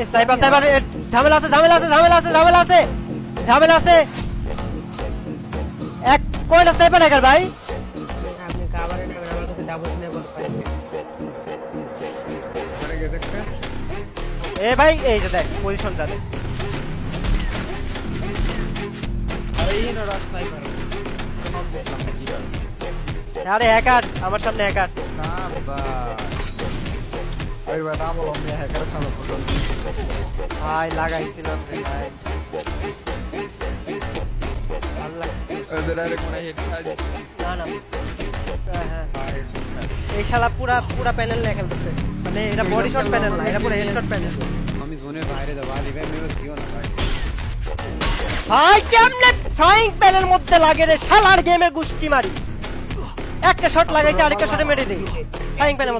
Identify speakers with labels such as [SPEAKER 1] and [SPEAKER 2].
[SPEAKER 1] sniper sniper ঝামেলা আছে ঝামেলা আছে ঝামেলা আছে ঝামেলা আছে ঝামেলা আছে এক কয়টা স্নাইপার হ্যাকার ভাই
[SPEAKER 2] আপনি কাভারে নেবেন আমার কাছে ডাবল স্নাইপার পাইছেন
[SPEAKER 3] পড়ে গেছে একটা
[SPEAKER 1] এ ভাই এই যে দেখ পজিশনটা দেখ
[SPEAKER 3] আরে এই না রাস্তা স্নাইপার সব দেখলাম জিরা
[SPEAKER 1] আরে হ্যাকার আমার সামনে হ্যাকার
[SPEAKER 3] না ভাই ভাই না বলো আমি হ্যাকারের সামনে ফটো
[SPEAKER 1] ভাই লাগাইছিলাম রে ভাই আল্লাহ
[SPEAKER 3] ওদের ডাইরেক্ট মনে হেড খাই
[SPEAKER 1] না না হ্যাঁ এই শালা পুরা পুরা প্যানেল নিয়ে খেলতেছে মানে এটা বডি শট প্যানেল না এটা পুরো হেডশট প্যানেল
[SPEAKER 3] আমি জোনের বাইরে দাও আলি ভাই মেরে দিও না ভাই
[SPEAKER 1] ভাই কেমনে ফ্রাইং প্যানের মধ্যে লাগে রে শালার গেমে গুষ্টি মারি একটা শট লাগাইছে আরেকটা শটে মেরে দেই ফ্রাইং প্যানের